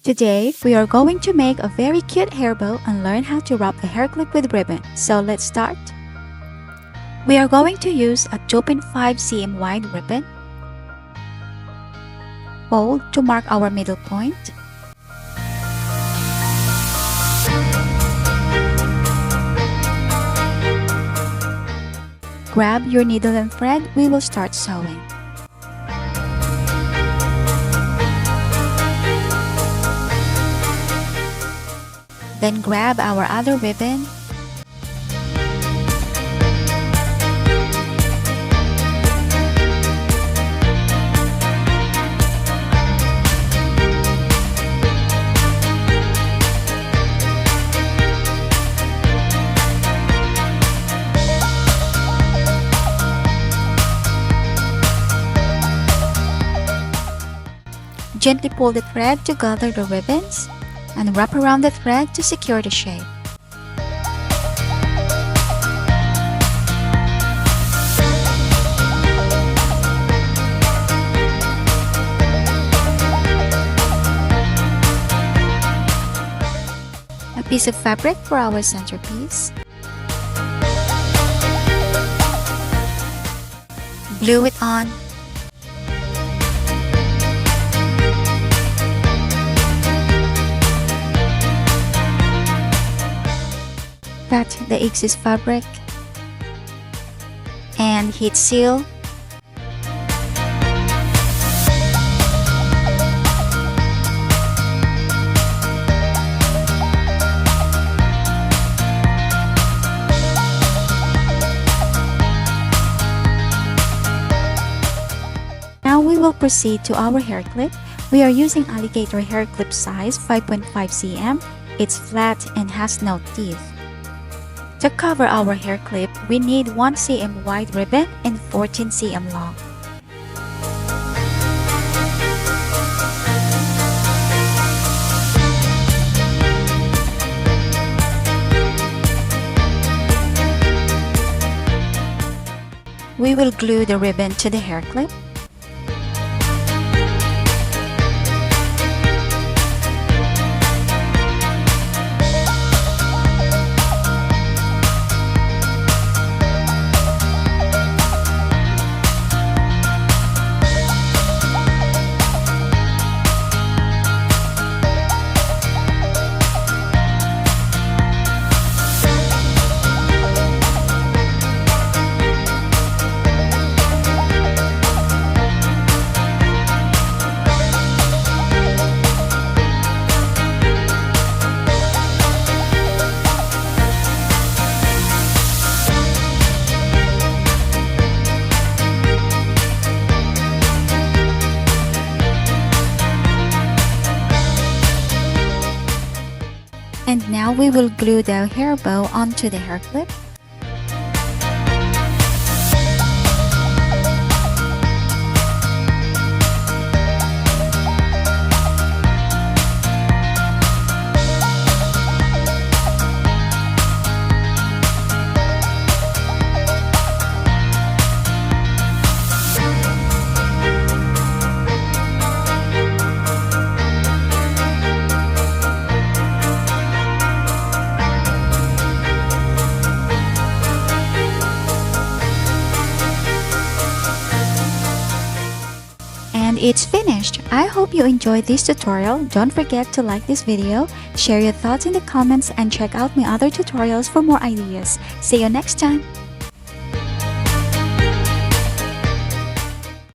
Today, we are going to make a very cute hair bow and learn how to wrap a hair clip with ribbon. So let's start. We are going to use a 2.5 cm wide ribbon, fold to mark our middle point, grab your needle and thread. We will start sewing. Then grab our other ribbon, gently pull the thread to gather the ribbons, and wrap around the thread to secure the shape. A piece of fabric for our centerpiece. Glue it on. Cut the excess fabric and heat seal. Now we will proceed to our hair clip. We are using alligator hair clip size 5.5 cm. It's flat and has no teeth. To cover our hair clip, we need 1 cm wide ribbon and 14 cm long. We will glue the ribbon to the hair clip. And now we will glue the hair bow onto the hair clip. And it's finished! I hope you enjoyed this tutorial. Don't forget to like this video, share your thoughts in the comments, and check out my other tutorials for more ideas. See you next time!